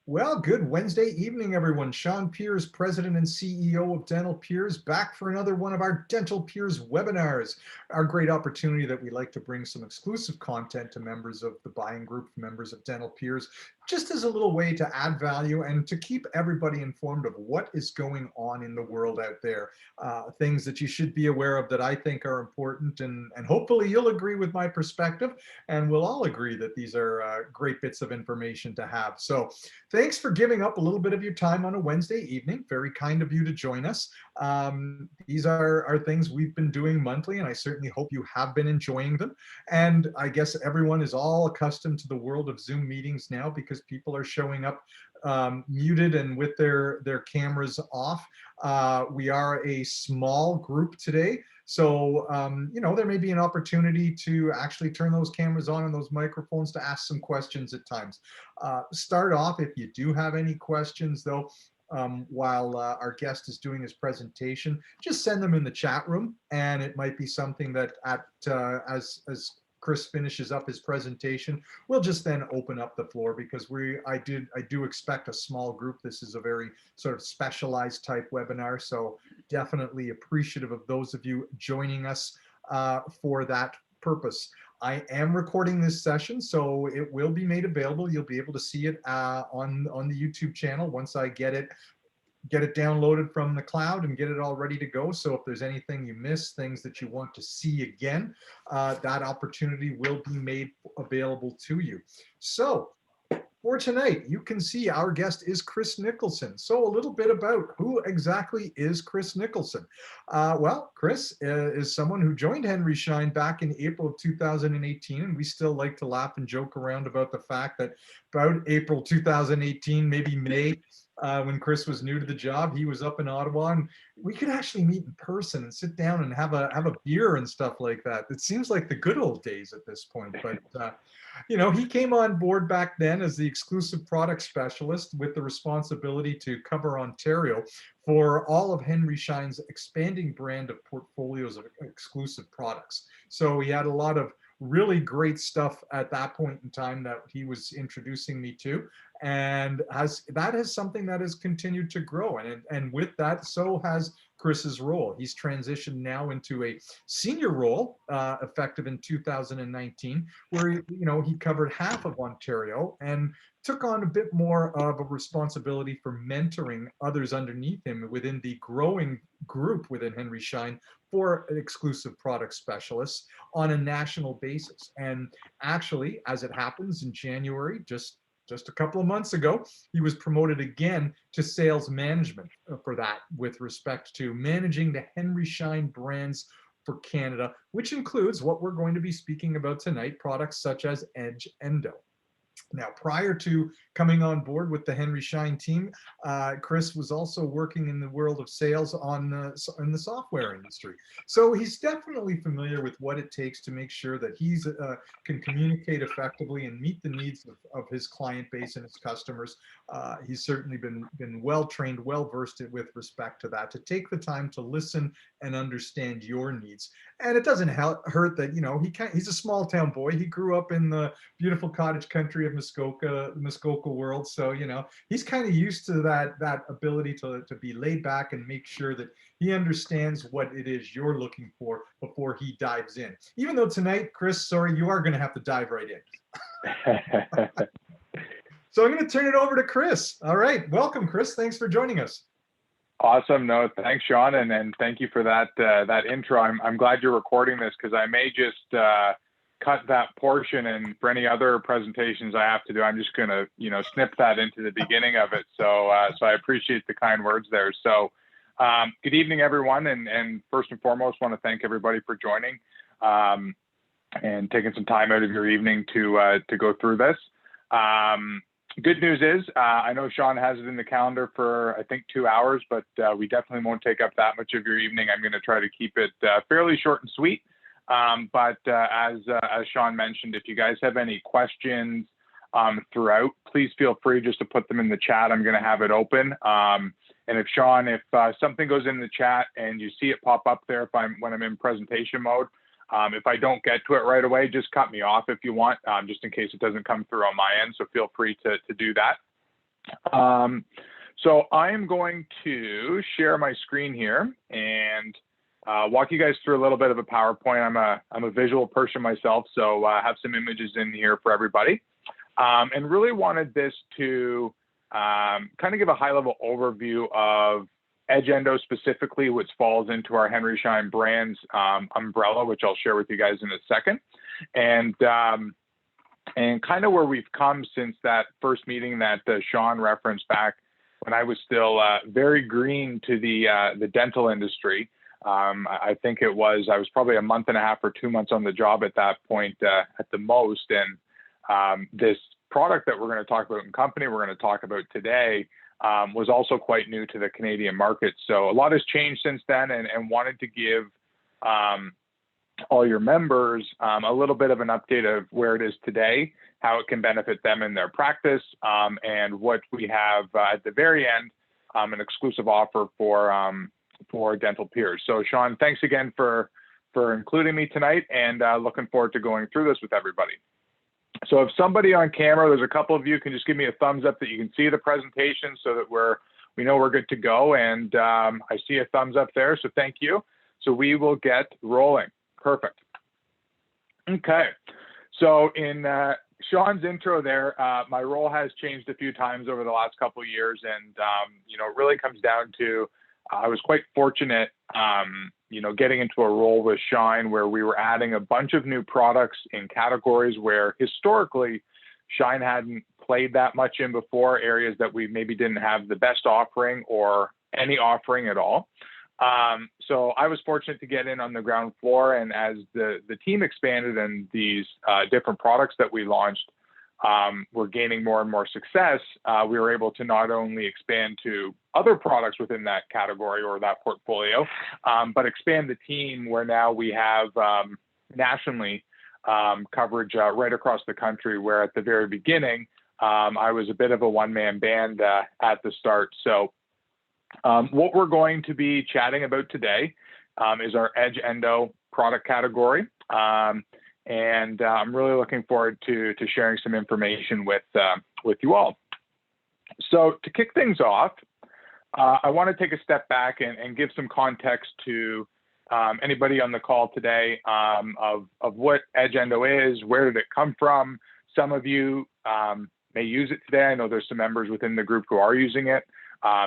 Well, good Wednesday evening, everyone. Sean Peers, President and CEO of DentalPeers, back for another one of our DentalPeers webinars. Our great opportunity that we like to bring some exclusive content to members of the buying group, members of DentalPeers, just as a little way to add value and to keep everybody informed of what is going on in the world out there. Things that you should be aware of that I think are important, and hopefully you'll agree with my perspective, and we'll all agree that these are great bits of information to have. So thanks for giving up a little bit of your time on a Wednesday evening. Very kind of you to join us. These are things we've been doing monthly, and I certainly hope you have been enjoying them. And I guess everyone is all accustomed to the world of Zoom meetings now because people are showing up muted and with their cameras off. We are a small group today. So, there may be an opportunity to actually turn those cameras on and those microphones to ask some questions at times. Start off, if you do have any questions, though, while our guest is doing his presentation, just send them in the chat room, and it might be something that as Chris finishes up his presentation, we'll just then open up the floor because I do expect a small group. This is a very sort of specialized type webinar, so definitely appreciative of those of you joining us for that purpose. I am recording this session, so it will be made available. You'll be able to see it on the YouTube channel once I get it downloaded from the cloud and get it all ready to go. So if there's anything you miss, things that you want to see again, that opportunity will be made available to you. So for tonight, you can see our guest is Chris Nicholson. So a little bit about who exactly is Chris Nicholson. Well, Chris is someone who joined Henry Schein back in April of 2018, and we still like to laugh and joke around about the fact that about April 2018, maybe May, when Chris was new to the job, he was up in Ottawa, and we could actually meet in person and sit down and have a beer and stuff like that. It seems like the good old days at this point, but he came on board back then as the exclusive product specialist with the responsibility to cover Ontario for all of Henry Schein's expanding brand of portfolios of exclusive products. So he had a lot of really great stuff at that point in time that he was introducing me to, and that is something that has continued to grow, and with that, so has Chris's role. He's transitioned now into a senior role effective in 2019, where he covered half of Ontario and took on a bit more of a responsibility for mentoring others underneath him within the growing group within Henry Schein for exclusive product specialists on a national basis. And actually, as it happens, in January, just a couple of months ago, he was promoted again to sales management for that, with respect to managing the Henry Schein brands for Canada, which includes what we're going to be speaking about tonight, products such as Edge Endo. Now, prior to coming on board with the Henry Schein team, Chris was also working in the world of sales in the software industry. So he's definitely familiar with what it takes to make sure that he's can communicate effectively and meet the needs of his client base and his customers. He's certainly been well trained, well versed with respect to that, to take the time to listen and understand your needs. And it doesn't hurt that he's a small town boy. He grew up in the beautiful cottage country of Muskoka world. So, he's kind of used to that ability to be laid back and make sure that he understands what it is you're looking for before he dives in. Even though tonight, Chris, sorry, you are going to have to dive right in. So I'm going to turn it over to Chris. All right. Welcome, Chris. Thanks for joining us. Awesome. No, thanks, Sean. And thank you for that intro. I'm glad you're recording this because I may just cut that portion, and for any other presentations I have to do, I'm just going to, snip that into the beginning of it. So I appreciate the kind words there. So good evening, everyone. And first and foremost, want to thank everybody for joining and taking some time out of your evening to go through this. Good news is, I know Sean has it in the calendar for, I think, 2 hours, but we definitely won't take up that much of your evening. I'm going to try to keep it fairly short and sweet. But as Sean mentioned, if you guys have any questions throughout, please feel free just to put them in the chat. I'm going to have it open. And if Sean, if something goes in the chat and you see it pop up there when I'm in presentation mode, if I don't get to it right away, just cut me off if you want, just in case it doesn't come through on my end. So feel free to do that. So I am going to share my screen here and walk you guys through a little bit of a PowerPoint. I'm a visual person myself, so I have some images in here for everybody. And really wanted this to kind of give a high-level overview of Edge Endo specifically, which falls into our Henry Schein brands umbrella, which I'll share with you guys in a second. And kind of where we've come since that first meeting that Sean referenced back when I was still very green to the dental industry. I think I was probably a month and a half or 2 months on the job at that point at the most. And this product that we're going to talk about in company we're going to talk about today was also quite new to the Canadian market. So a lot has changed since then, and wanted to give all your members a little bit of an update of where it is today, how it can benefit them in their practice, and what we have at the very end, an exclusive offer for DentalPeers. So Sean, thanks again for including me tonight, and looking forward to going through this with everybody. So if somebody on camera, there's a couple of you, can just give me a thumbs up that you can see the presentation so that we know we're good to go. And I see a thumbs up there, so thank you. So we will get rolling. Perfect. Okay. So in Sean's intro there, my role has changed a few times over the last couple of years. And, it really comes down to, I was quite fortunate, getting into a role with Schein where we were adding a bunch of new products in categories where historically Schein hadn't played that much in before, areas that we maybe didn't have the best offering or any offering at all. So I was fortunate to get in on the ground floor, and as the team expanded and these different products that we launched were gaining more and more success, we were able to not only expand to other products within that category or that portfolio, but expand the team where now we have nationally coverage right across the country, where at the very beginning, I was a bit of a one-man band at the start. So what we're going to be chatting about today is our Edge Endo product category. And I'm really looking forward to sharing some information with you all. So to kick things off, I want to take a step back and give some context to anybody on the call today of what Edge Endo is, where did it come from. Some of you may use it today. I know there's some members within the group who are using it.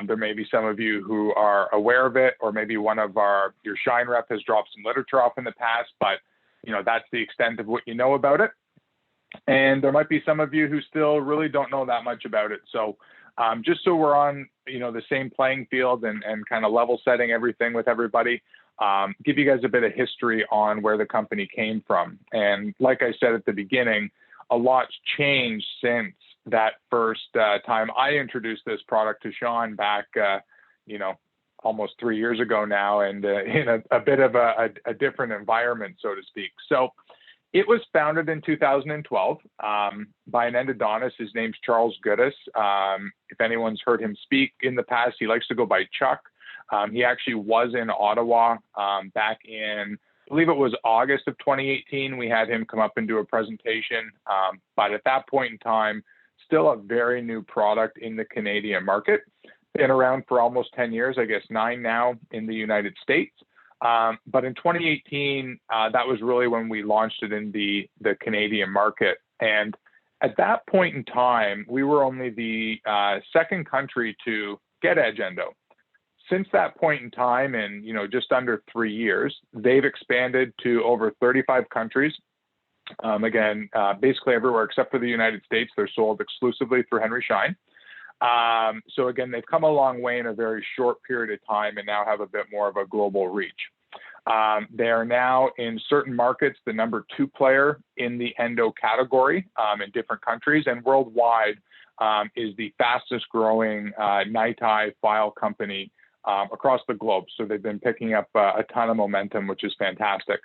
There may be some of you who are aware of it, or maybe one of your Schein rep has dropped some literature off in the past, but that's the extent of what you know about it. And there might be some of you who still really don't know that much about it. So just so we're on, the same playing field and kind of level setting everything with everybody, give you guys a bit of history on where the company came from. And like I said at the beginning, a lot's changed since that first time I introduced this product to Sean back, almost 3 years ago now, and in a bit of a different environment, so to speak. So it was founded in 2012 by an endodontist. His name's Charles Goodis. If anyone's heard him speak in the past, he likes to go by Chuck. He actually was in Ottawa back in, I believe it was August of 2018. We had him come up and do a presentation. But at that point in time, still a very new product in the Canadian market. Been around for almost 10 years, I guess 9 now in the United States. But in 2018, that was really when we launched it in the Canadian market. And at that point in time, we were only the second country to get Edge Endo. Since that point in time, in just under 3 years, they've expanded to over 35 countries. Again, basically everywhere except for the United States, they're sold exclusively through Henry Schein. So again, they've come a long way in a very short period of time and now have a bit more of a global reach. They are now in certain markets the number 2 player in the endo category in different countries, and worldwide is the fastest growing NITI file company across the globe. So they've been picking up a ton of momentum, which is fantastic.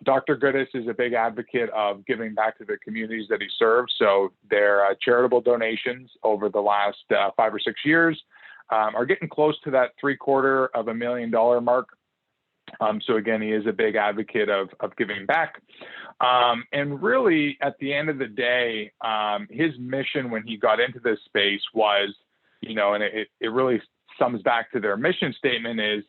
Dr. Goodis is a big advocate of giving back to the communities that he serves. So their charitable donations over the last 5 or 6 years are getting close to that $750,000 mark. So again, he is a big advocate of giving back. And really, at the end of the day, his mission when he got into this space was, and it really sums back to their mission statement, is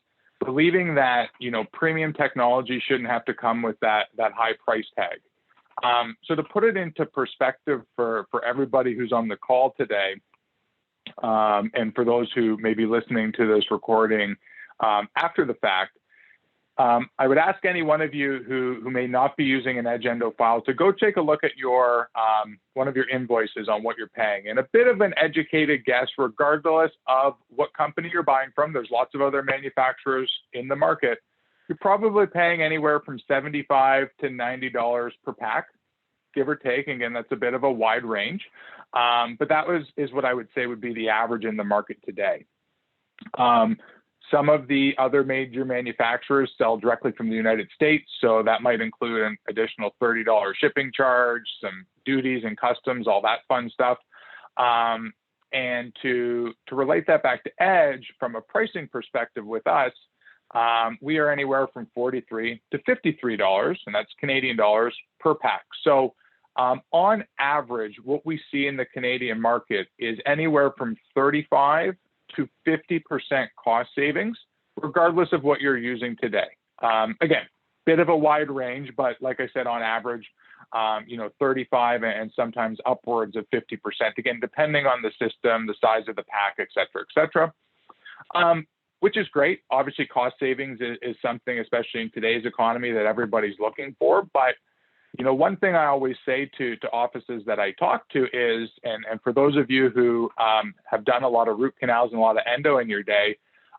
believing that, premium technology shouldn't have to come with that high price tag. So to put it into perspective for everybody who's on the call today, and for those who may be listening to this recording after the fact, I would ask any one of you who may not be using an EdgeEndo file to go take a look at your one of your invoices on what you're paying, and a bit of an educated guess, regardless of what company you're buying from. There's lots of other manufacturers in the market. You're probably paying anywhere from $75 to $90 per pack, give or take. Again, that's a bit of a wide range, but that is what I would say would be the average in the market today. Some of the other major manufacturers sell directly from the United States, so that might include an additional $30 shipping charge, some duties and customs, all that fun stuff. And to relate that back to Edge from a pricing perspective with us, we are anywhere from $43 to $53, and that's Canadian dollars per pack. So on average, what we see in the Canadian market is anywhere from 35 to 50% cost savings, regardless of what you're using today. Again, bit of a wide range, but like I said, on average, 35 and sometimes upwards of 50%, again, depending on the system, the size of the pack, et cetera, which is great. Obviously, cost savings is something, especially in today's economy, that everybody's looking for. But one thing I always say to offices that I talk to is, and for those of you who have done a lot of root canals and a lot of endo in your day,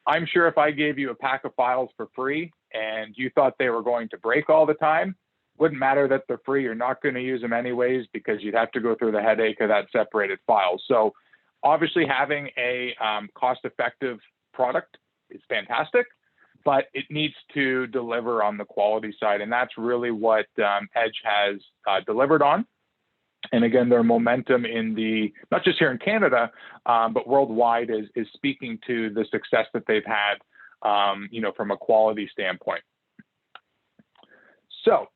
I'm sure if I gave you a pack of files for free and you thought they were going to break all the time, wouldn't matter that they're free. You're not going to use them anyways because you'd have to go through the headache of that separated file. So obviously having a cost-effective product is fantastic, but it needs to deliver on the quality side. And that's really what Edge has delivered on. And again, their momentum not just here in Canada, but worldwide is speaking to the success that they've had, from a quality standpoint. So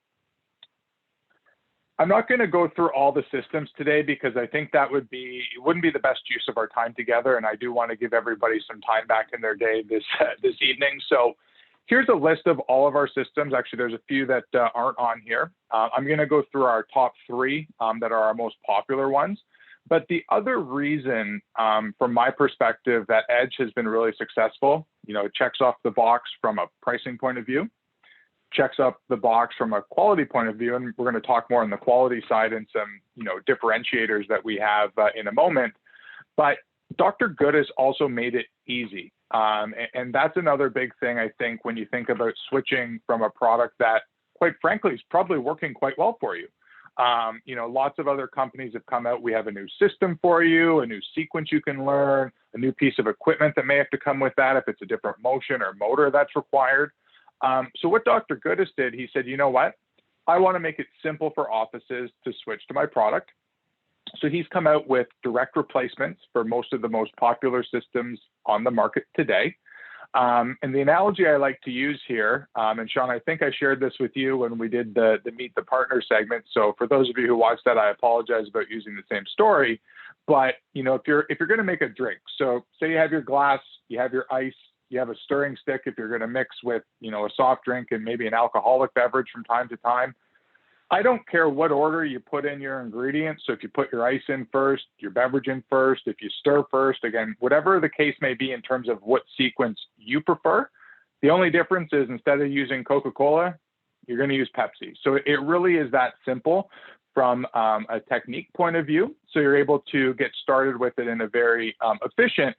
I'm not going to go through all the systems today because I think it wouldn't be the best use of our time together. And I do want to give everybody some time back in their day this evening. So here's a list of all of our systems. Actually, there's a few that aren't on here. I'm going to go through our top three that are our most popular ones. But the other reason, from my perspective, that Edge has been really successful, it checks off the box from a pricing point of view, checks up the box from a quality point of view, and we're going to talk more on the quality side and some, differentiators that we have in a moment. But Dr. Good has also made it easy. And that's another big thing, I think, when you think about switching from a product that, quite frankly, is probably working quite well for you. Lots of other companies have come out. We have a new system for you, a new sequence you can learn, a new piece of equipment that may have to come with that if it's a different motion or motor that's required. So what Dr. Goodis did, he said, you know what? I want to make it simple for offices to switch to my product. So he's come out with direct replacements for most of the most popular systems on the market today. And the analogy I like to use here, and Sean, I think I shared this with you when we did the Meet the Partner segment. So for those of you who watched that, I apologize about using the same story. But if you're going to make a drink, so say you have your glass, you have your ice, you have a stirring stick if you're going to mix with a soft drink and maybe an alcoholic beverage from time to time. I don't care what order you put in your ingredients. So if you put your ice in first, your beverage in first, if you stir first, again, whatever the case may be in terms of what sequence you prefer, the only difference is instead of using Coca-Cola, you're going to use Pepsi. So it really is that simple from a technique point of view. So you're able to get started with it in a very efficient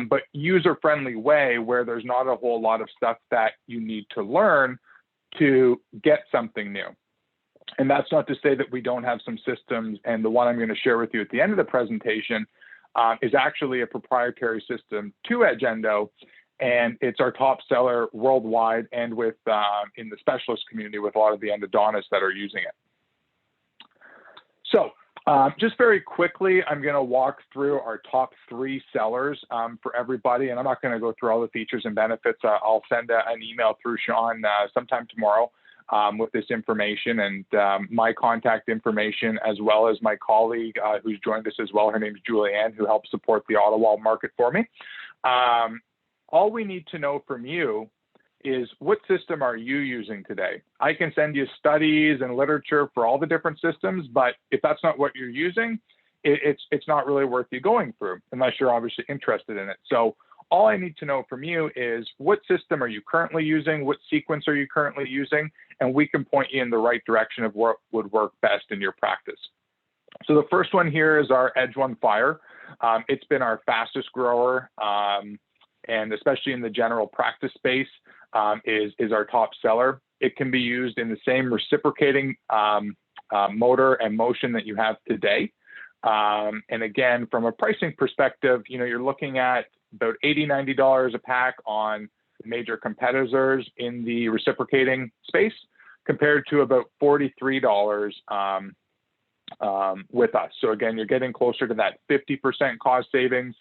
but user-friendly way where there's not a whole lot of stuff that you need to learn to get something new. And that's not to say that we don't have some systems, and the one I'm going to share with you at the end of the presentation is actually a proprietary system to EdgeEndo, and it's our top seller worldwide and with in the specialist community with a lot of the endodontists that are using it. So just very quickly, I'm going to walk through our top three sellers for everybody, and I'm not going to go through all the features and benefits. I'll send an email through Sean sometime tomorrow. with this information, and my contact information, as well as my colleague who's joined us as well. Her name is Julianne, who helps support the Ottawa market for me. All we need to know from you is, what system are you using today? I can send you studies and literature for all the different systems, but if that's not what you're using, it's not really worth you going through unless you're obviously interested in it. So all I need to know from you is, what system are you currently using? What sequence are you currently using? And we can point you in the right direction of what would work best in your practice. So the first one here is our Edge One Fire. It's been our fastest grower, and especially in the general practice space, is our top seller. It can be used in the same reciprocating motor and motion that you have today. And again, from a pricing perspective, you're looking at about $80, $90 a pack on major competitors in the reciprocating space, compared to about $43 with us. So again, you're getting closer to that 50% cost savings.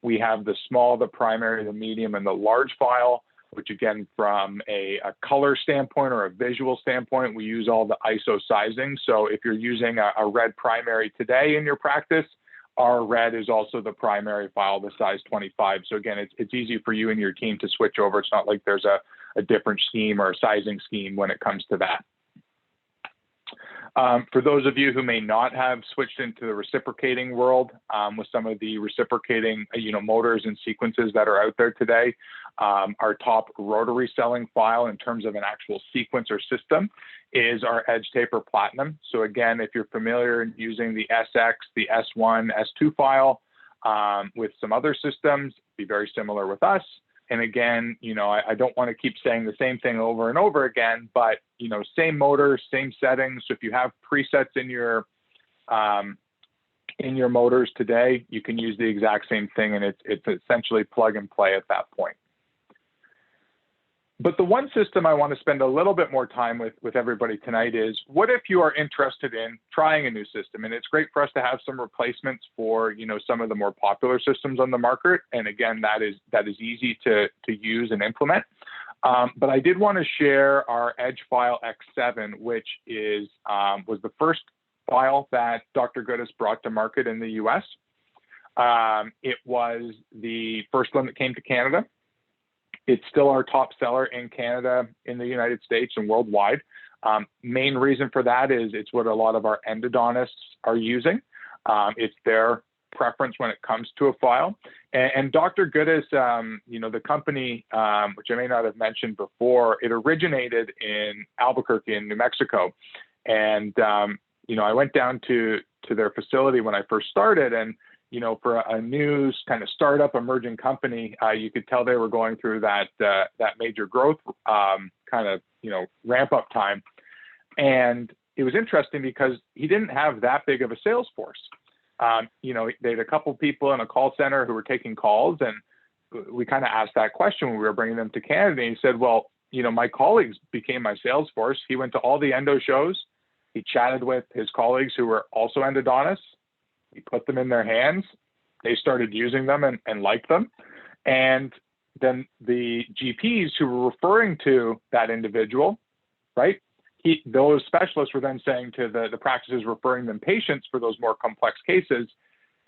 We have the small, the primary, the medium, and the large file, which again, from a color standpoint or a visual standpoint, we use all the ISO sizing. So if you're using a red primary today in your practice, our red is also the primary file, the size 25. So again, it's easy for you and your team to switch over. It's not like there's a different scheme or a sizing scheme when it comes to that. For those of you who may not have switched into the reciprocating world with some of the reciprocating motors and sequences that are out there today, our top rotary selling file in terms of an actual sequence or system is our Edge Taper Platinum. So again, if you're familiar using the SX, the S1, S2 file with some other systems, be very similar with us. And again, I don't want to keep saying the same thing over and over again, but, same motor, same settings. So if you have presets in your motors today, you can use the exact same thing, and it's essentially plug and play at that point. But the one system I want to spend a little bit more time with everybody tonight is, what if you are interested in trying a new system? And it's great for us to have some replacements for, some of the more popular systems on the market. And again, that is easy to use and implement. But I did want to share our Edge File X7, which was the first file that Dr. Goodis brought to market in the US. It was the first one that came to Canada. It's still our top seller in Canada, in the United States, and worldwide. Main reason for that is it's what a lot of our endodontists are using. It's their preference when it comes to a file. And Dr. Goodis, the company, which I may not have mentioned before, it originated in Albuquerque in New Mexico. And, I went down to their facility when I first started, and for a new kind of startup emerging company, you could tell they were going through that major growth ramp up time. And it was interesting because he didn't have that big of a sales force. They had a couple people in a call center who were taking calls, and we kind of asked that question when we were bringing them to Canada. And he said, well, my colleagues became my sales force. He went to all the endo shows. He chatted with his colleagues who were also endodontists. He put them in their hands. They started using them and liked them. And then the GPs who were referring to that individual, right? Those specialists were then saying to the practices referring them patients for those more complex cases,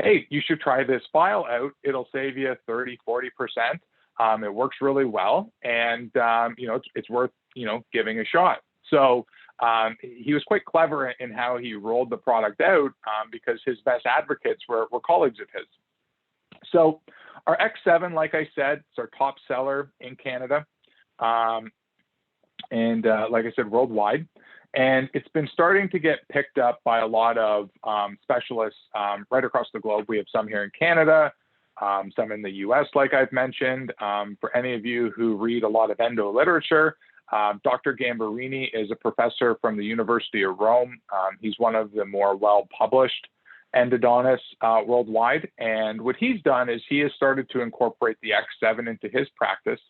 hey, you should try this file out. It'll save you 30, 40%. It works really well. And, it's worth, giving a shot. So he was quite clever in how he rolled the product out because his best advocates were colleagues of his. So our X7, like I said, it's our top seller in Canada. And like I said, worldwide. And it's been starting to get picked up by a lot of specialists right across the globe. We have some here in Canada, some in the US, like I've mentioned. For any of you who read a lot of endo literature, Dr. Gambarini is a professor from the University of Rome. He's one of the more well-published endodontists worldwide. And what he's done is he has started to incorporate the X7 into his practice.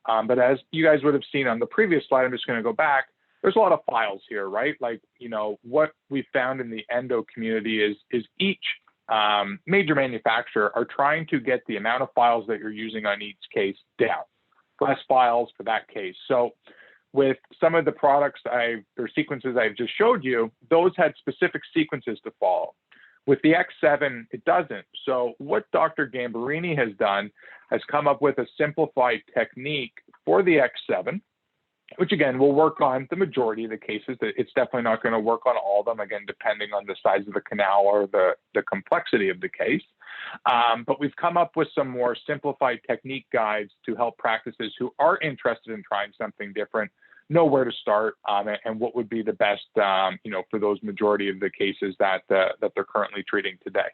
But as you guys would have seen on the previous slide, I'm just going to go back. There's a lot of files here, right? Like, what we found in the endo community is each major manufacturer are trying to get the amount of files that you're using on each case down. Less files for that case. So with some of the products or sequences I've just showed you, those had specific sequences to follow. With the X7, it doesn't. So what Dr. Gambarini has done has come up with a simplified technique for the X7, which again, will work on the majority of the cases. It's definitely not going to work on all of them, again, depending on the size of the canal or the complexity of the case. But we've come up with some more simplified technique guides to help practices who are interested in trying something different know where to start and what would be the best, for those majority of the cases that they're currently treating today.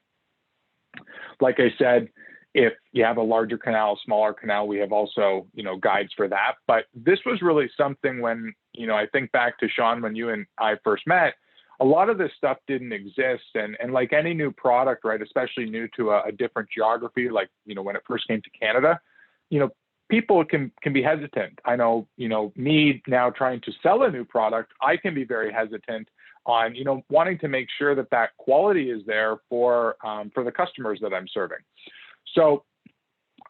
Like I said, if you have a larger canal, smaller canal, we have also, guides for that. But this was really something when, I think back to Sean, when you and I first met, a lot of this stuff didn't exist. And like any new product, right, especially new to a different geography, like, when it first came to Canada, people can be hesitant. I know, me now trying to sell a new product, I can be very hesitant on, wanting to make sure that that quality is there for the customers that I'm serving. So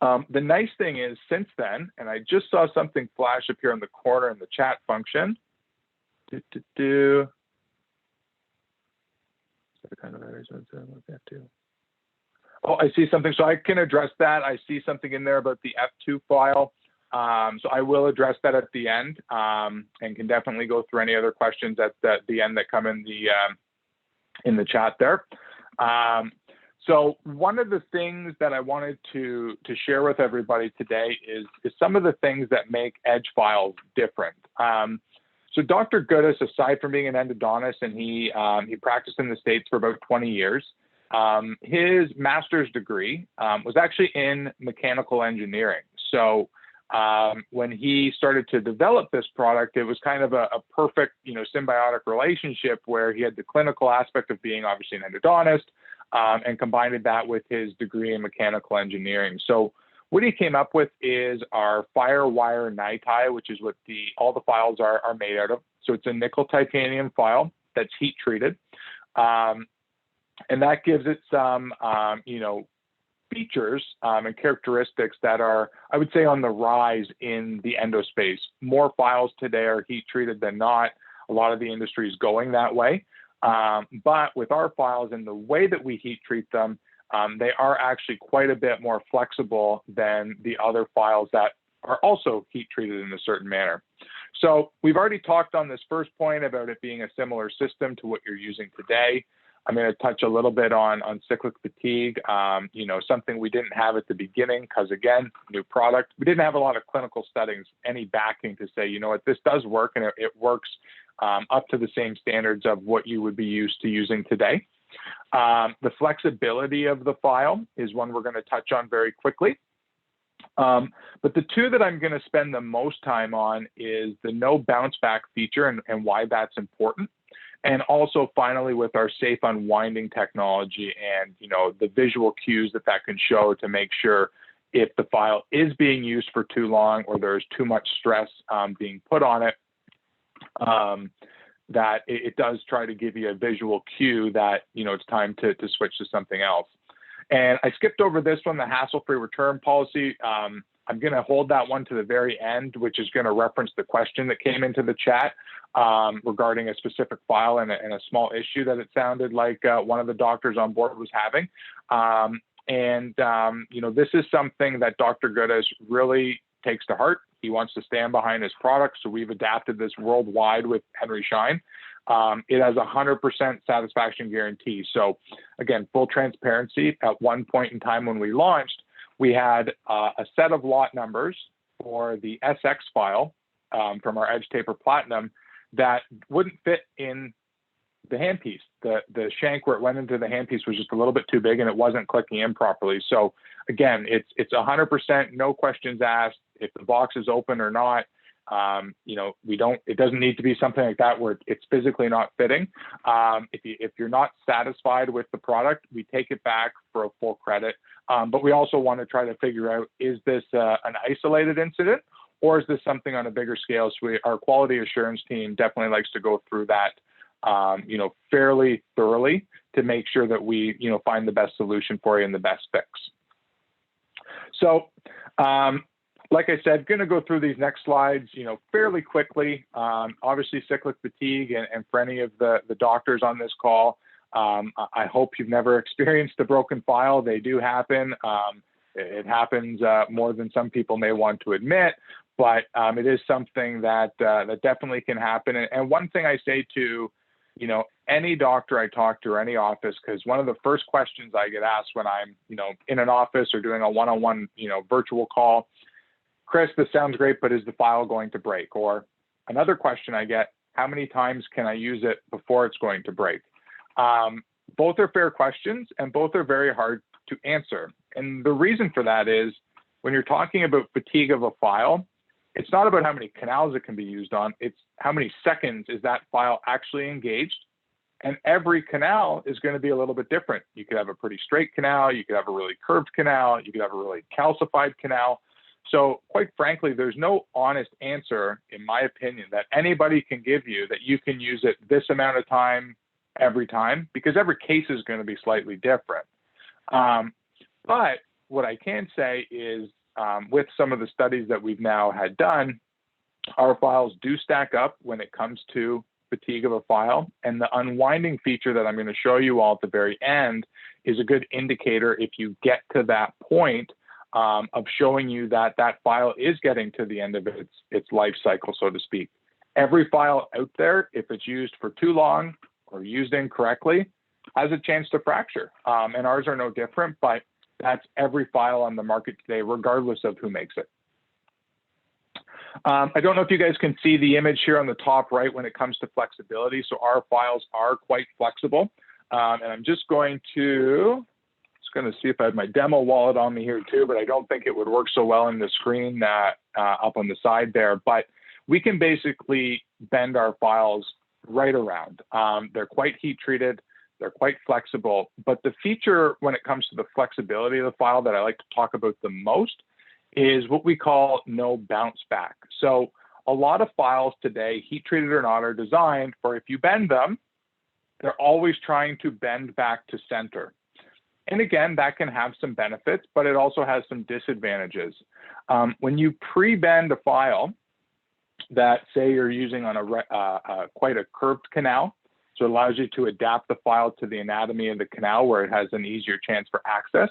the nice thing is since then, and I just saw something flash up here in the corner in the chat function. Oh, I see something. So I can address that. I see something in there about the F2 file. So I will address that at the end and can definitely go through any other questions at the end that come in the chat there. So one of the things that I wanted to share with everybody today is some of the things that make Edge files different. So Dr. Goodis, aside from being an endodontist, and he practiced in the States for about 20 years, his master's degree was actually in mechanical engineering. So when he started to develop this product, it was kind of a perfect, symbiotic relationship where he had the clinical aspect of being obviously an endodontist and combined that with his degree in mechanical engineering. So what he came up with is our Firewire NiTi, which is what all the files are made out of. So it's a nickel titanium file that's heat treated. And that gives it some, features and characteristics that are, I would say, on the rise in the endo space. More files today are heat treated than not. A lot of the industry is going that way. But with our files and the way that we heat treat them, they are actually quite a bit more flexible than the other files that are also heat treated in a certain manner. So we've already talked on this first point about it being a similar system to what you're using today. I'm going to touch a little bit on cyclic fatigue, something we didn't have at the beginning because, again, new product. We didn't have a lot of clinical studies, any backing to say, this does work, and it works up to the same standards of what you would be used to using today. The flexibility of the file is one we're going to touch on very quickly. But the two that I'm going to spend the most time on is the no bounce back feature and why that's important. And also finally with our safe unwinding technology and, the visual cues that can show to make sure if the file is being used for too long or there's too much stress being put on it, that it does try to give you a visual cue that, it's time to switch to something else. And I skipped over this one, the hassle-free return policy. I'm going to hold that one to the very end, which is going to reference the question that came into the chat regarding a specific file and a small issue that it sounded like one of the doctors on board was having. This is something that Dr. Goodis really takes to heart. He wants to stand behind his product, so we've adapted this worldwide with Henry Schein. It has a 100% satisfaction guarantee. So again, full transparency, at one point in time when we launched, we had a set of lot numbers for the SX file from our Edge Taper Platinum that wouldn't fit in the handpiece. The shank where it went into the handpiece was just a little bit too big and it wasn't clicking in properly. So again, it's 100%, no questions asked. If the box is open or not, it doesn't need to be something like that where it's physically not fitting. If you're not satisfied with the product, we take it back for a full credit. But we also want to try to figure out, is this an isolated incident or is this something on a bigger scale? So our quality assurance team definitely likes to go through that, fairly thoroughly to make sure that we, find the best solution for you and the best fix. So like I said, going to go through these next slides, fairly quickly. Obviously, cyclic fatigue, and for any of the doctors on this call, I hope you've never experienced a broken file. They do happen. It happens more than some people may want to admit, but it is something that that definitely can happen. And one thing I say to, any doctor I talk to or any office, because one of the first questions I get asked when I'm, in an office or doing a one-on-one, virtual call, Chris, this sounds great, but is the file going to break? Or another question I get, how many times can I use it before it's going to break? Both are fair questions, and both are very hard to answer. And the reason for that is when you're talking about fatigue of a file, it's not about how many canals it can be used on, it's how many seconds is that file actually engaged. And every canal is going to be a little bit different. You could have a pretty straight canal, you could have a really curved canal, you could have a really calcified canal. So quite frankly, there's no honest answer, in my opinion, that anybody can give you that you can use it this amount of time every time, because every case is going to be slightly different. But what I can say is with some of the studies that we've now had done, our files do stack up when it comes to fatigue of a file. And the unwinding feature that I'm going to show you all at the very end is a good indicator if you get to that point of showing you that that file is getting to the end of its life cycle, so to speak. Every file out there, if it's used for too long or used incorrectly, has a chance to fracture. And ours are no different, but that's every file on the market today, regardless of who makes it. I don't know if you guys can see the image here on the top right when it comes to flexibility. So our files are quite flexible. And I'm just going to see if I have my demo wallet on me here too, but I don't think it would work so well in the screen up on the side there. But we can basically bend our files right around. They're quite heat treated. They're quite flexible. But the feature when it comes to the flexibility of the file that I like to talk about the most is what we call no bounce back. So a lot of files today, heat treated or not, are designed for if you bend them, they're always trying to bend back to center. And again, that can have some benefits, but it also has some disadvantages. When you pre-bend a file that, say, you're using on quite a curved canal, so it allows you to adapt the file to the anatomy of the canal where it has an easier chance for access.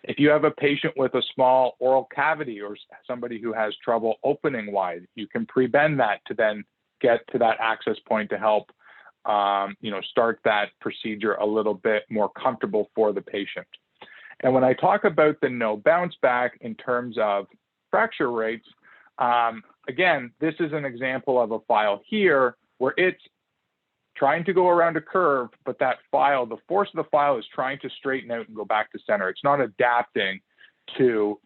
If you have a patient with a small oral cavity or somebody who has trouble opening wide, you can pre-bend that to then get to that access point to help start that procedure a little bit more comfortable for the patient. And when I talk about the no bounce back in terms of fracture rates, again, this is an example of a file here where it's trying to go around a curve, but that file, the force of the file is trying to straighten out and go back to center. It's not adapting to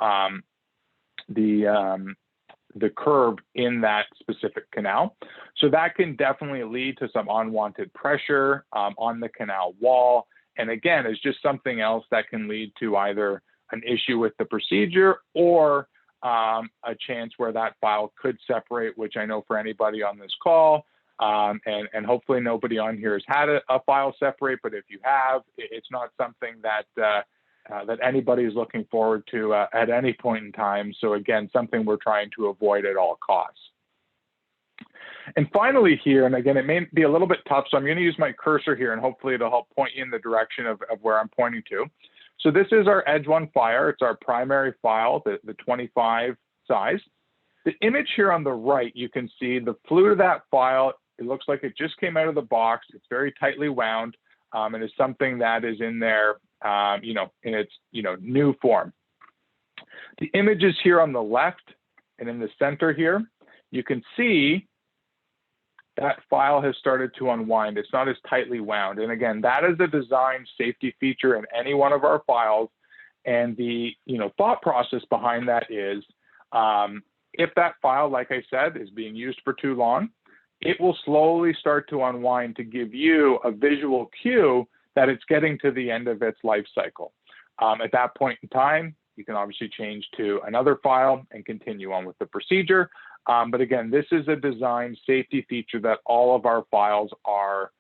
the curve in that specific canal. So that can definitely lead to some unwanted pressure on the canal wall. And again, it's just something else that can lead to either an issue with the procedure or a chance where that file could separate, which I know for anybody on this call, and hopefully nobody on here has had a file separate, but if you have, it's not something that that anybody is looking forward to at any point in time. So again, something we're trying to avoid at all costs. And finally here, and again, it may be a little bit tough, so I'm going to use my cursor here and hopefully it'll help point you in the direction of where I'm pointing to. So this is our Edge 1 Fire. It's our primary file, the 25 size. The image here on the right, you can see the flute of that file. It looks like it just came out of the box. It's very tightly wound, and it's something that is in there, in its, new form. The images here on the left and in the center here, you can see that file has started to unwind. It's not as tightly wound. And again, that is a design safety feature in any one of our files. And the, thought process behind that is, if that file, like I said, is being used for too long, it will slowly start to unwind to give you a visual cue that it's getting to the end of its life cycle. At that point in time, you can obviously change to another file and continue on with the procedure. But again, this is a design safety feature that all of our files are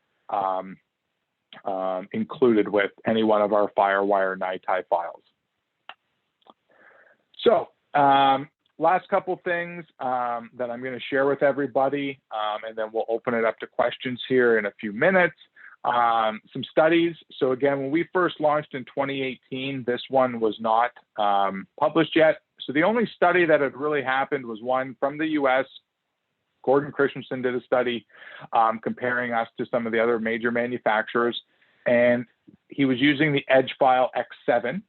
included with any one of our FireWire NiTi files. So last couple things that I'm going to share with everybody, and then we'll open it up to questions here in a few minutes. Some studies. So again, when we first launched in 2018, this one was not published yet. So the only study that had really happened was one from the US. Gordon Christensen did a study comparing us to some of the other major manufacturers. And he was using the Edge file X7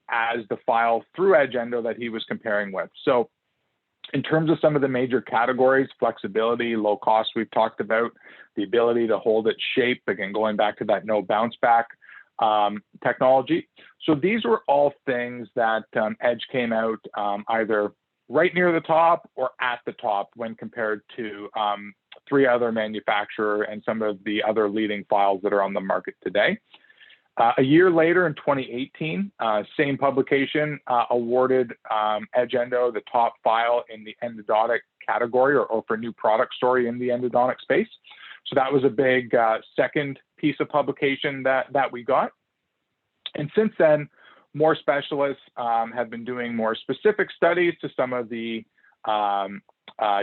as the file through EdgeEndo that he was comparing with. So in terms of some of the major categories, flexibility, low cost, we've talked about, the ability to hold its shape, again, going back to that no bounce back technology. So these were all things that Edge came out either right near the top or at the top when compared to 3 other manufacturers and some of the other leading files that are on the market today. A year later in 2018, same publication awarded EdgeEndo the top file in the endodontic category or for new product story in the endodontic space. So that was a big second piece of publication that we got. And since then, more specialists have been doing more specific studies to some of the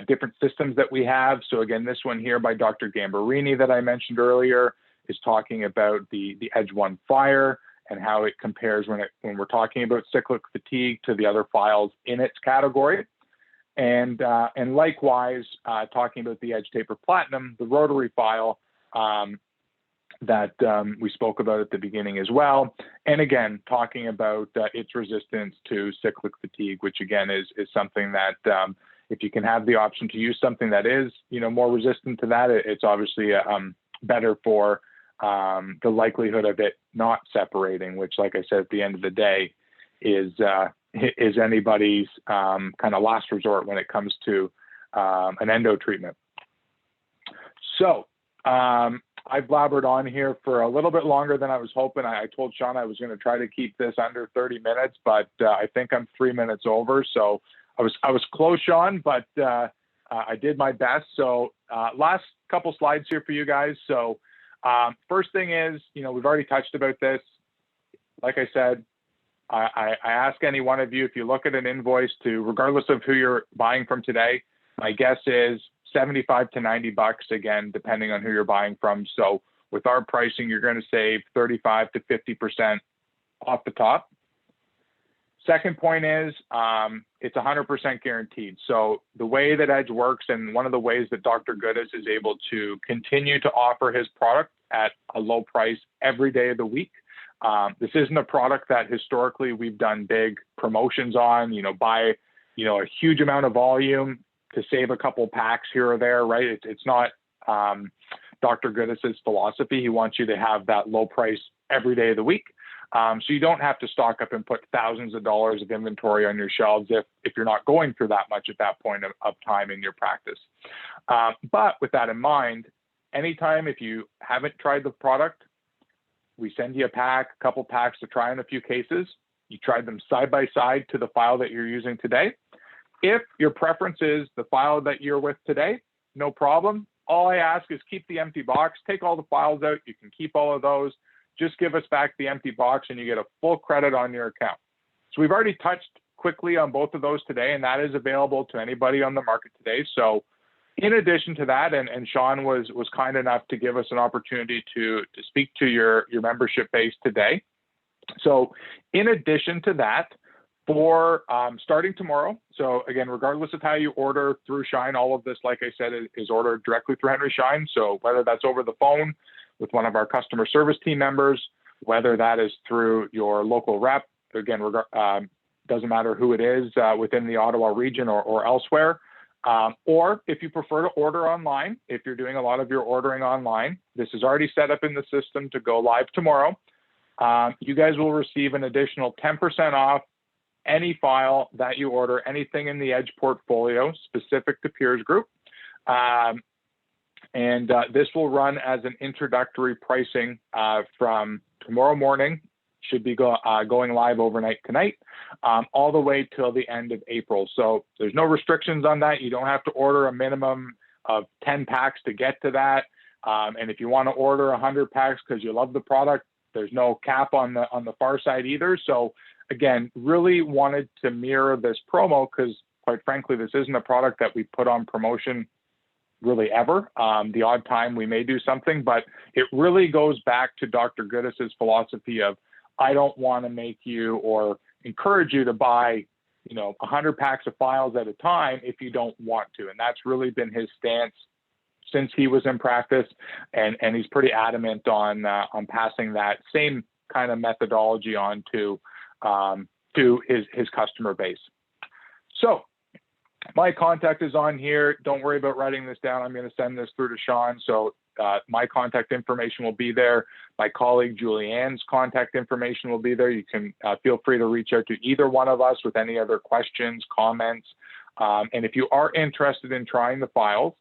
different systems that we have. So again, this one here by Dr. Gambarini that I mentioned earlier is talking about the Edge One Fire and how it compares when we're talking about cyclic fatigue to the other files in its category. And likewise, talking about the Edge Taper Platinum, the rotary file that we spoke about at the beginning as well. And again, talking about its resistance to cyclic fatigue, which again is something that if you can have the option to use something that is, more resistant to that, it's obviously better for the likelihood of it not separating, which, like I said, at the end of the day, is anybody's kind of last resort when it comes to an endo treatment. So I blabbered on here for a little bit longer than I was hoping. I told Sean I was going to try to keep this under 30 minutes, but I think I'm 3 minutes over. So I was close, Sean, but I did my best. So last couple slides here for you guys. So first thing is, we've already touched about this. Like I said, I ask any one of you, if you look at an invoice regardless of who you're buying from today, my guess is 75 to 90 bucks, again, depending on who you're buying from. So with our pricing, you're going to save 35 to 50% off the top. Second point is it's 100% guaranteed. So the way that Edge works, and one of the ways that Dr. Goodis is able to continue to offer his product at a low price every day of the week. This isn't a product that historically we've done big promotions on, buy, a huge amount of volume to save a couple packs here or there, right? It's not Dr. Goodis's philosophy. He wants you to have that low price every day of the week. So you don't have to stock up and put thousands of dollars of inventory on your shelves if you're not going through that much at that point of time in your practice. But with that in mind, anytime if you haven't tried the product, we send you a couple packs to try in a few cases. You try them side by side to the file that you're using today. If your preference is the file that you're with today, no problem. All I ask is keep the empty box, take all the files out. You can keep all of those. Just give us back the empty box and you get a full credit on your account. So we've already touched quickly on both of those today, and that is available to anybody on the market today. So in addition to that, and Sean was kind enough to give us an opportunity to speak to your membership base today. So in addition to that, for starting tomorrow, so again, regardless of how you order through Schein, all of this, like I said, is ordered directly through Henry Schein. So whether that's over the phone with one of our customer service team members, whether that is through your local rep, again, doesn't matter who it is within the Ottawa region or elsewhere, or if you prefer to order online, if you're doing a lot of your ordering online, this is already set up in the system to go live tomorrow. You guys will receive an additional 10% off any file that you order, anything in the Edge portfolio specific to Peers Group. And this will run as an introductory pricing from tomorrow morning, should be going live overnight tonight, all the way till the end of April. So there's no restrictions on that. You don't have to order a minimum of 10 packs to get to that. And if you want to order 100 packs because you love the product, there's no cap on the far side either. So again, really wanted to mirror this promo because quite frankly, this isn't a product that we put on promotion really ever. The odd time we may do something, but it really goes back to Dr. Goodis's philosophy of, I don't want to make you or encourage you to buy, 100 packs of files at a time if you don't want to. And that's really been his stance since he was in practice. And he's pretty adamant on passing that same kind of methodology on to his customer base. So my contact is on here. Don't worry about writing this down. I'm going to send this through to Sean. So my contact information will be there. My colleague Julianne's contact information will be there. You can feel free to reach out to either one of us with any other questions, comments. And if you are interested in trying the files,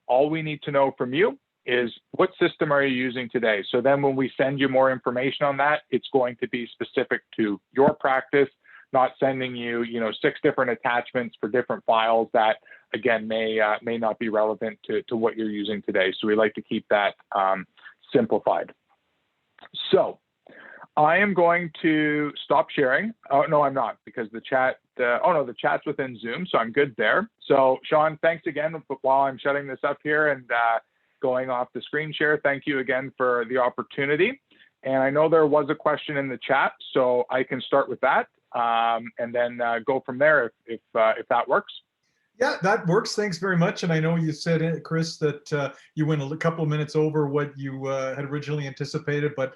all we need to know from you is what system are you using today? So then when we send you more information on that, it's going to be specific to your practice, not sending you, 6 different attachments for different files that, again, may not be relevant to what you're using today. So we like to keep that simplified. So I am going to stop sharing. Oh, no, I'm not, because the chat, the chat's within Zoom, so I'm good there. So Sean, thanks again while I'm shutting this up here and going off the screen share. Thank you again for the opportunity. And I know there was a question in the chat, so I can start with that and then go from there if that works. Yeah, that works. Thanks very much. And I know you said, Chris, that you went a couple of minutes over what you had originally anticipated, but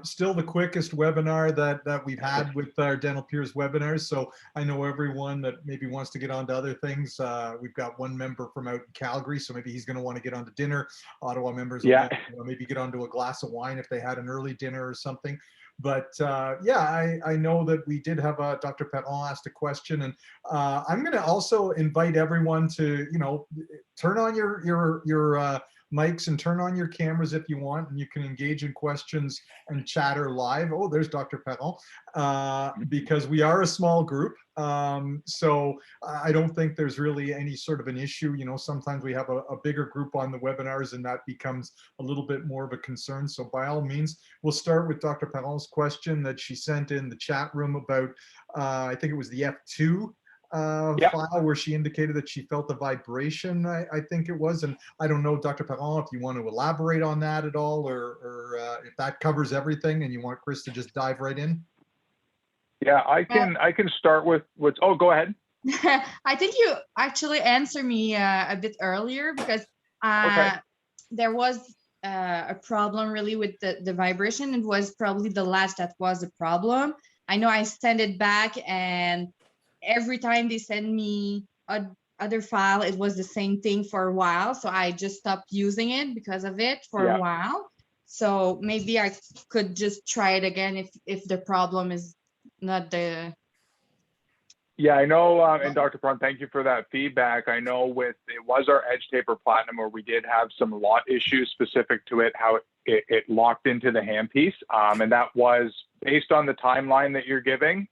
still the quickest webinar that we've had with our DentalPeers webinars. So I know everyone that maybe wants to get on to other things. We've got one member from out in Calgary, so maybe he's going to want to get on to dinner. Ottawa members will maybe get onto a glass of wine if they had an early dinner or something. But yeah, I know that we did have Dr. Perron asked a question, and I'm going to also invite everyone to, turn on your mics and turn on your cameras if you want, and you can engage in questions and chatter live. Oh, there's Dr. Perron, because we are a small group. So I don't think there's really any sort of an issue. Sometimes we have a bigger group on the webinars and that becomes a little bit more of a concern. So by all means, we'll start with Dr. Perron's question that she sent in the chat room about, I think it was the F2 file where she indicated that she felt the vibration, I think it was. And I don't know, Dr. Perron, if you want to elaborate on that at all, or if that covers everything and you want Chris to just dive right in. Yeah, I can start with what's, oh, go ahead. I think you actually answered me a bit earlier, because there was a problem really with the vibration. It was probably the last that was a problem. I know I sent it back, and every time they send me other file, it was the same thing for a while. So I just stopped using it because of it for a while. So maybe I could just try it again if the problem is not the. Yeah, I know, and Dr. Perron, thank you for that feedback. I know it was our Edge Taper Platinum where we did have some lot issues specific to it, how it locked into the handpiece, and that was based on the timeline that you're giving,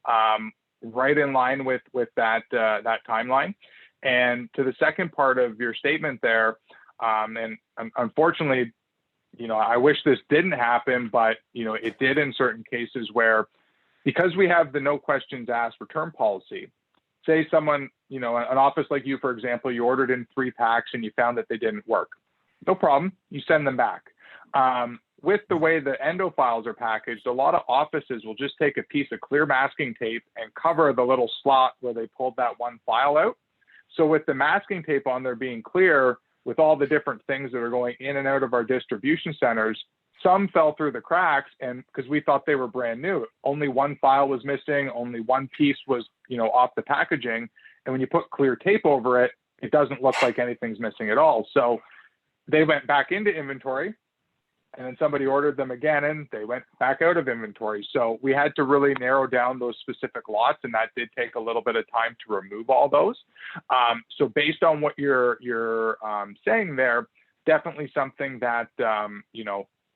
right in line with that timeline. And to the second part of your statement there, and unfortunately, I wish this didn't happen, but it did in certain cases where, because we have the no questions asked return policy, say someone, an office like you, for example, you ordered in 3 packs and you found that they didn't work. No problem, you send them back. With the way the endo files are packaged, a lot of offices will just take a piece of clear masking tape and cover the little slot where they pulled that one file out. So with the masking tape on there being clear, with all the different things that are going in and out of our distribution centers, some fell through the cracks, and because we thought they were brand new, only one file was missing, only one piece was, off the packaging. And when you put clear tape over it, it doesn't look like anything's missing at all. So they went back into inventory, and then somebody ordered them again and they went back out of inventory. So we had to really narrow down those specific lots, and that did take a little bit of time to remove all those. So based on what you're saying there, definitely something that,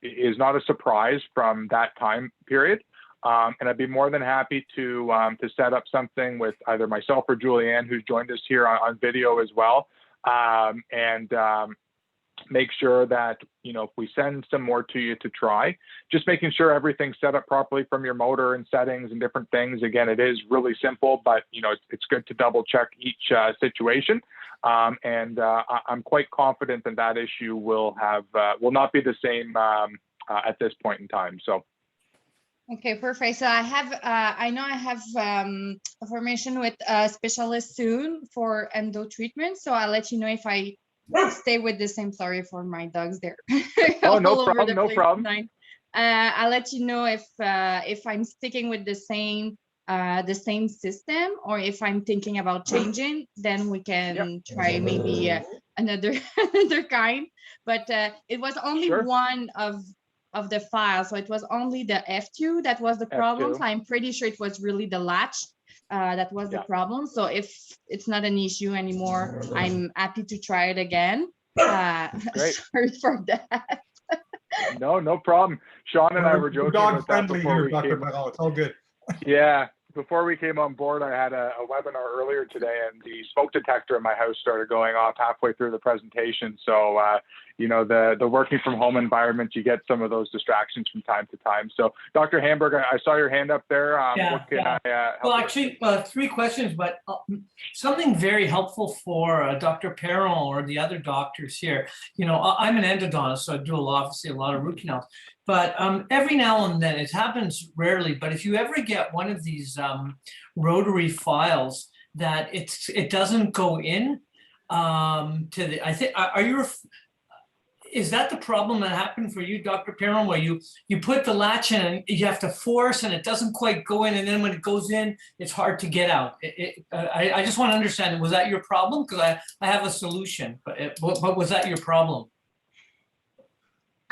is not a surprise from that time period. And I'd be more than happy to set up something with either myself or Julianne, who's joined us here on video as well. make sure that, you know, if we send some more to you to try, just making sure everything's set up properly from your motor and settings and different things. Again, it is really simple, but, you know, it's good to double check each situation. I'm quite confident that that issue will not be the same at this point in time. So. Okay, perfect. So I know I have information with a specialist soon for endo treatment. So I'll let you know if I stay with the same. Sorry for my dogs there. Oh, no problem. No problem. I'll let you know if I'm sticking with the same system, or if I'm thinking about changing. Then we can try maybe another kind. But it was only one of the file, so it was only the F2 that was the problem. So I'm pretty sure it was really the latch that was the problem. So if it's not an issue anymore, I'm happy to try it again. Sorry for that. No problem. Sean and I were joking about that before we came. It's all good. Yeah. Before we came on board, I had a webinar earlier today, and the smoke detector in my house started going off halfway through the presentation. So, you know, the working from home environment, you get some of those distractions from time to time. So, Dr. Hamburg, I saw your hand up there. What can I help well, actually, 3 questions, but something very helpful for Dr. Perron or the other doctors here. You know, I'm an endodontist, so I do obviously a lot of root canals. But every now and then, it happens rarely, but if you ever get one of these rotary files that it doesn't go in to the, I think, is that the problem that happened for you, Dr. Perron, where you put the latch in and you have to force and it doesn't quite go in, and then when it goes in, it's hard to get out? I just want to understand, was that your problem? Because I have a solution, but what was that your problem?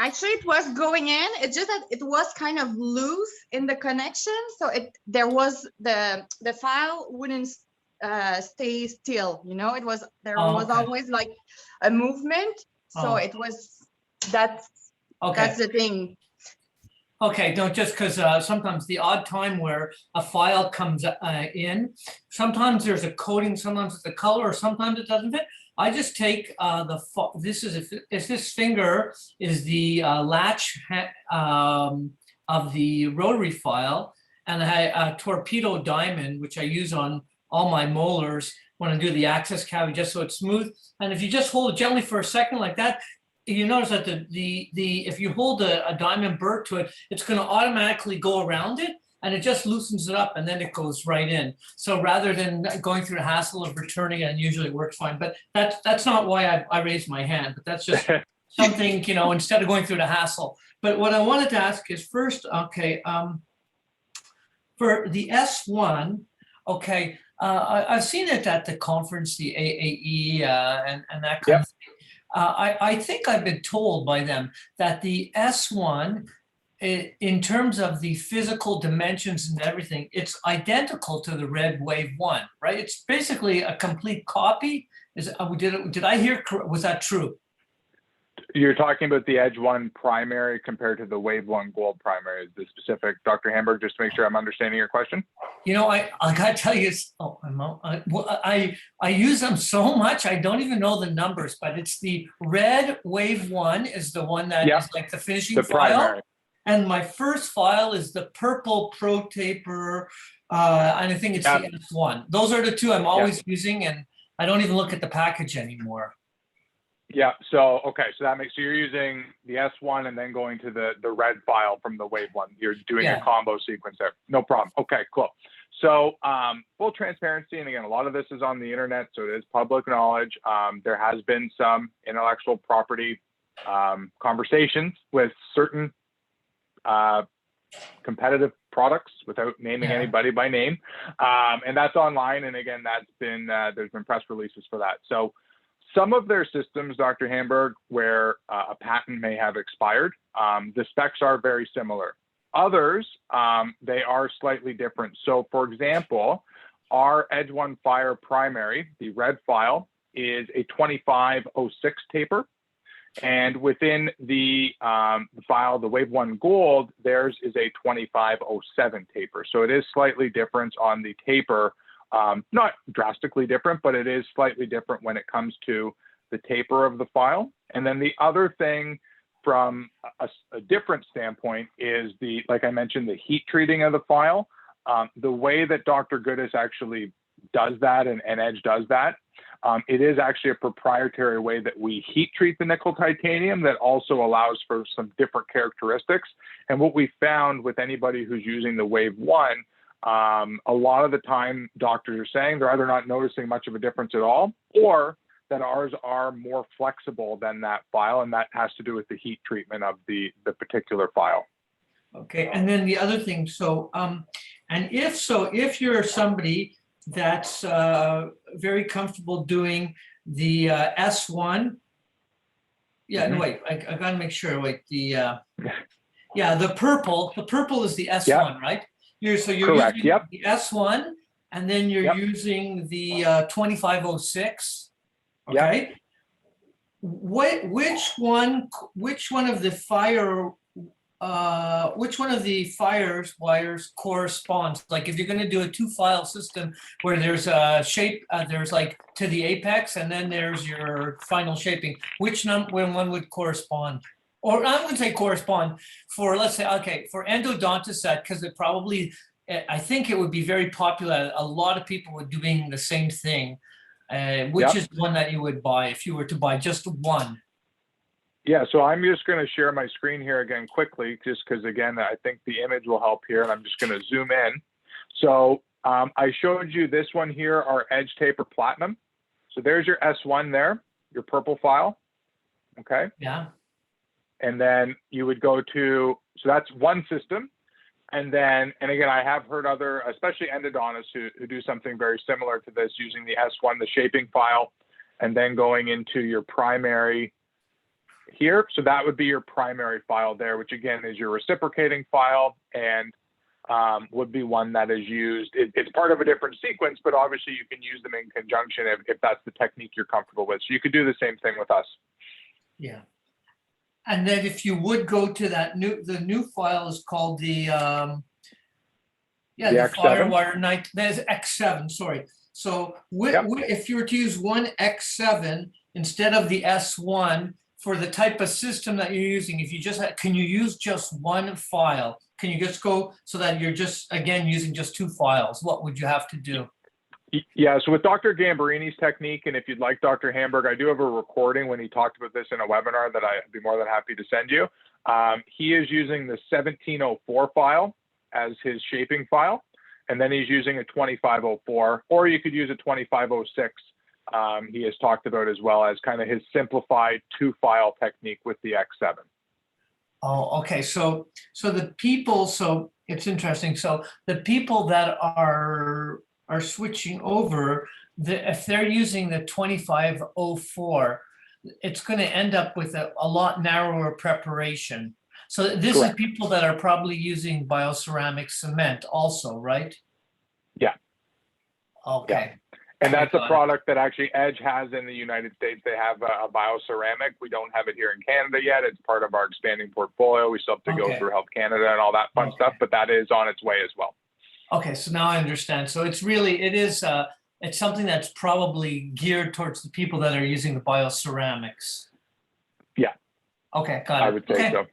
Actually, it was going in. It's just that it was kind of loose in the connection. So there was the file wouldn't stay still. You know, there was always like a movement. So it was that's the thing. Okay, no, just because sometimes the odd time where a file comes in, sometimes there's a coating, sometimes it's a color, or sometimes it doesn't fit. I just take if this finger is the latch of the rotary file, and a torpedo diamond, which I use on all my molars when I do the access cavity, just so it's smooth. And if you just hold it gently for a second like that, you notice that if you hold a diamond burr to it, it's going to automatically go around it, and it just loosens it up, and then it goes right in. So rather than going through the hassle of returning it, and usually it works fine. But that's not why I raised my hand, but that's just something, you know, instead of going through the hassle. But what I wanted to ask is first, okay, for the S1, okay, I've seen it at the conference, the AAE and that kind of thing. I think I've been told by them that the S1, in terms of the physical dimensions and everything, it's identical to the Red Wave 1, right? It's basically a complete copy. Did I hear, was that true? You're talking about the Edge 1 primary compared to the Wave 1 Gold primary, the specific, Dr. Hamburg, just to make sure I'm understanding your question. You know, I gotta tell you, I use them so much, I don't even know the numbers, but it's the Red Wave 1 is the one that is like the finishing file. Primary. And my first file is the purple Pro Taper, and I think it's the S1. Those are the two I'm always using, and I don't even look at the package anymore. Yeah, so so you're using the S1 and then going to the red file from the Wave 1. You're doing a combo sequence there. No problem. Okay, cool. So full transparency, and again, a lot of this is on the internet, so it is public knowledge. There has been some intellectual property conversations with certain competitive products, without naming anybody by name, and that's online. And again, that's been there's been press releases for that. So some of their systems, Dr. Hamburg, where a patent may have expired, the specs are very similar. Others, they are slightly different. So for example, our Edge 1 Fire primary, the red file, is a 2506 taper. And within the file, the Wave 1 Gold, theirs is a 2507 taper. So it is slightly different on the taper, not drastically different, but it is slightly different when it comes to the taper of the file. And then the other thing from a different standpoint is the, like I mentioned, the heat treating of the file. The way that Dr. Goodis actually does that and Edge does that, it is actually a proprietary way that we heat treat the nickel titanium that also allows for some different characteristics. And what we found with anybody who's using the Wave 1, a lot of the time doctors are saying they're either not noticing much of a difference at all, or that ours are more flexible than that file, and that has to do with the heat treatment of the particular file. Okay, and then the other thing, so, and if you're somebody that's very comfortable doing the S1, yeah, no, wait, I gotta make sure, wait, the purple is the S1, right? You're Correct, using yep. the S1, and then you're using the 2506. Okay. Which one of the fires wires corresponds? Like if you're going to do a 2-file system where there's a shape, there's like to the apex, and then there's your final shaping. Which one would correspond? Or I'm going to say correspond for, let's say, okay, for endodontist set, because it probably, I think it would be very popular. A lot of people were doing the same thing. Which is one that you would buy if you were to buy just one? Yeah, so I'm just going to share my screen here again quickly, just because, again, I think the image will help here, and I'm just going to zoom in. So I showed you this one here, our Edge Taper Platinum. So there's your S1 there, your purple file, okay? Yeah. And then you would go to, so that's one system. And then, and again, I have heard other, especially endodontists who do something very similar to this, using the S1, the shaping file, and then going into your primary here. So that would be your primary file there, which again is your reciprocating file, and would be one that is used. It's part of a different sequence, but obviously you can use them in conjunction if that's the technique you're comfortable with. So you could do the same thing with us. Yeah. And then if you would go to that the new file is called the the Firewire Night. There's X7. Sorry. So if you were to use one X7 instead of the S1 for the type of system that you're using, if you just can you use just one file? Can you just go so that you're just again using just 2 files? What would you have to do? Yeah, so with Dr. Gambarini's technique, and if you'd like Dr. Hamburg, I do have a recording when he talked about this in a webinar that I'd be more than happy to send you. He is using the 1704 file as his shaping file, and then he's using a 2504, or you could use a 2506. He has talked about as well as kind of his simplified 2-file technique with the X7. Oh, okay. So the people, so it's interesting. So the people that are switching over, if they're using the 2504, it's going to end up with a lot narrower preparation. So this is people that are probably using bioceramic cement also, right? Yeah. Okay. Yeah. And that's a product that actually Edge has in the United States. They have a bioceramic. We don't have it here in Canada yet. It's part of our expanding portfolio. We still have to go through Health Canada and all that fun stuff, but that is on its way as well. Okay, so now I understand. So it's really, it's something that's probably geared towards the people that are using the bioceramics. Yeah. Okay, got it. I would say so.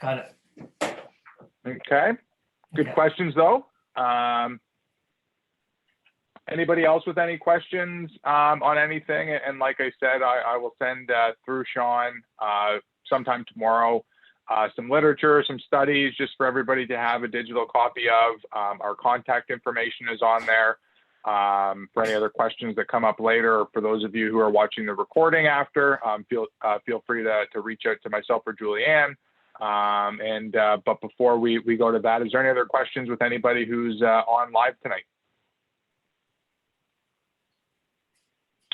Got it. Okay. Good questions though. Anybody else with any questions on anything? And like I said, I will send through Sean sometime tomorrow some literature, some studies, just for everybody to have a digital copy of. Our contact information is on there for any other questions that come up later. Or for those of you who are watching the recording after, feel free to reach out to myself or Julianne. But before we go to that, is there any other questions with anybody who's on live tonight?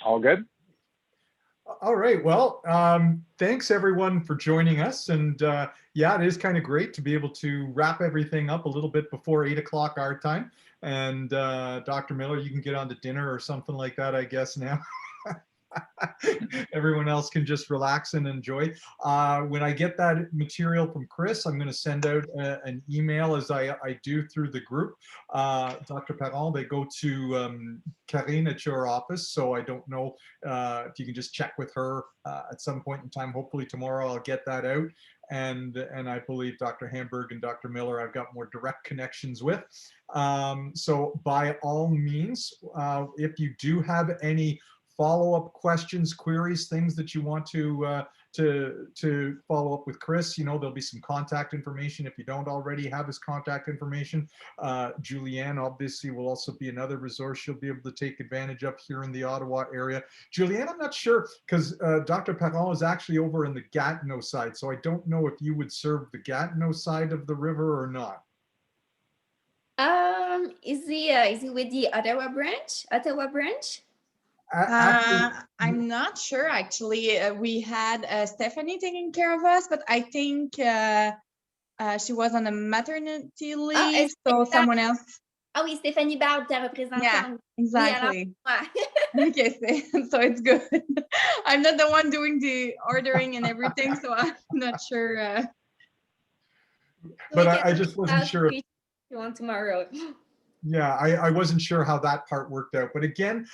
All good? All right. Well, thanks everyone for joining us. And yeah, it is kind of great to be able to wrap everything up a little bit before 8 o'clock our time. And Dr. Miller, you can get on to dinner or something like that, I guess now. Everyone else can just relax and enjoy. When I get that material from Chris, I'm going to send out an email, as I do through the group. Dr. Perron, they go to Karine at your office, so I don't know if you can just check with her at some point in time. Hopefully tomorrow I'll get that out. And I believe Dr. Hamburg and Dr. Miller I've got more direct connections with. So by all means, if you do have any follow-up questions, queries, things that you want to follow up with Chris, there'll be some contact information if you don't already have his contact information. Julianne obviously will also be another resource you'll be able to take advantage of here in the Ottawa area. Julianne, I'm not sure, because Dr. Perron is actually over in the Gatineau side, so I don't know if you would serve the Gatineau side of the river or not. Is he with the Ottawa branch? I'm not sure, actually. We had Stephanie taking care of us, but I think she was on a maternity leave, so someone else. Ah oui, Stéphanie Barbe, ta représentante. Yeah, exactly. Oui, Okay, so it's good. I'm not the one doing the ordering and everything, so I'm not sure. But I just wasn't sure. You want tomorrow. Yeah, I wasn't sure how that part worked out. But again,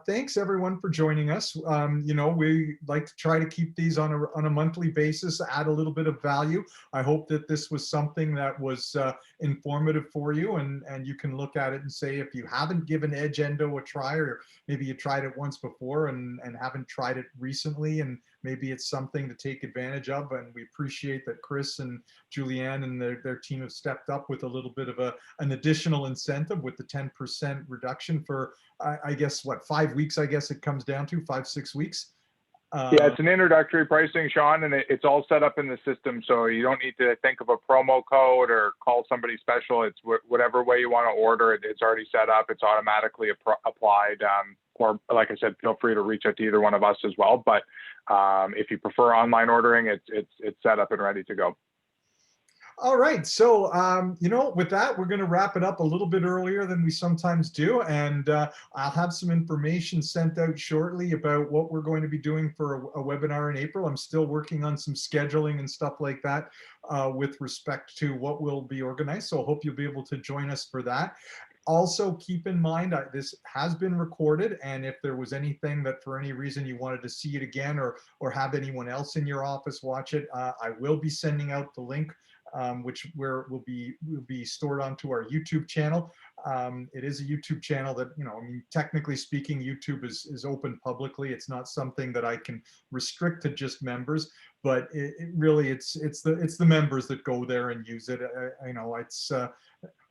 thanks everyone for joining us. We like to try to keep these on a monthly basis, add a little bit of value. I hope that this was something that was informative for you, and you can look at it and say, if you haven't given Edge Endo a try, or maybe you tried it once before and haven't tried it recently, and maybe it's something to take advantage of. And we appreciate that Chris and Julianne and their team have stepped up with a little bit of an additional incentive with the 10% reduction for, I guess, 5 weeks, I guess it comes down to 5-6 weeks. Yeah, it's an introductory pricing, Sean, and it's all set up in the system. So you don't need to think of a promo code or call somebody special. It's whatever way you want to order it. It's already set up. It's automatically applied. Or like I said, feel free to reach out to either one of us as well. But if you prefer online ordering, it's set up and ready to go. All right, so with that, we're going to wrap it up a little bit earlier than we sometimes do, and I'll have some information sent out shortly about what we're going to be doing for a webinar in April. I'm still working on some scheduling and stuff like that with respect to what will be organized, so I hope you'll be able to join us for that. Also, keep in mind, this has been recorded, and if there was anything that for any reason you wanted to see it again, or have anyone else in your office watch it, I will be sending out the link, which will be stored onto our YouTube channel. It is a YouTube channel that, technically speaking, YouTube is open publicly. It's not something that I can restrict to just members, but it really, it's the members that go there and use it.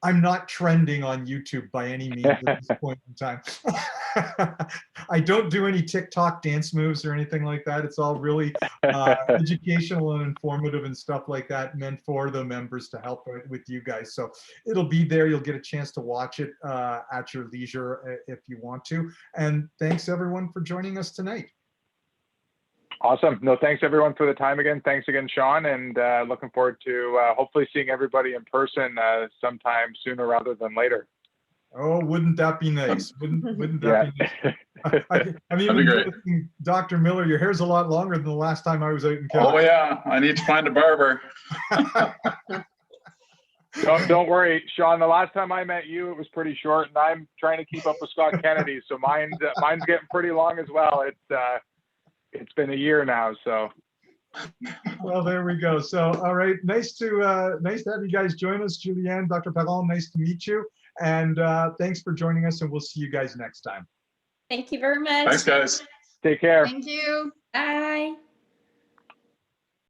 I'm not trending on YouTube by any means at this point in time. I don't do any TikTok dance moves or anything like that. It's all really educational and informative and stuff like that, meant for the members to help with you guys. So it'll be there. You'll get a chance to watch it at your leisure if you want to. And thanks everyone for joining us tonight. Awesome. No, thanks everyone for the time again. Thanks again, Sean, and looking forward to hopefully seeing everybody in person sometime sooner rather than later. Oh, wouldn't that be nice? Wouldn't that be nice? I mean, Dr. Miller, your hair's a lot longer than the last time I was out in Calgary. Oh yeah, I need to find a barber. Don't worry, Sean. The last time I met you, it was pretty short, and I'm trying to keep up with Scott Kennedy, so mine's getting pretty long as well. It's been a year now, so. Well, there we go. So, all right, nice to have you guys join us, Julianne, Dr. Perron. Nice to meet you, and thanks for joining us. And we'll see you guys next time. Thank you very much. Thanks, guys. Take care. Thank you. Bye.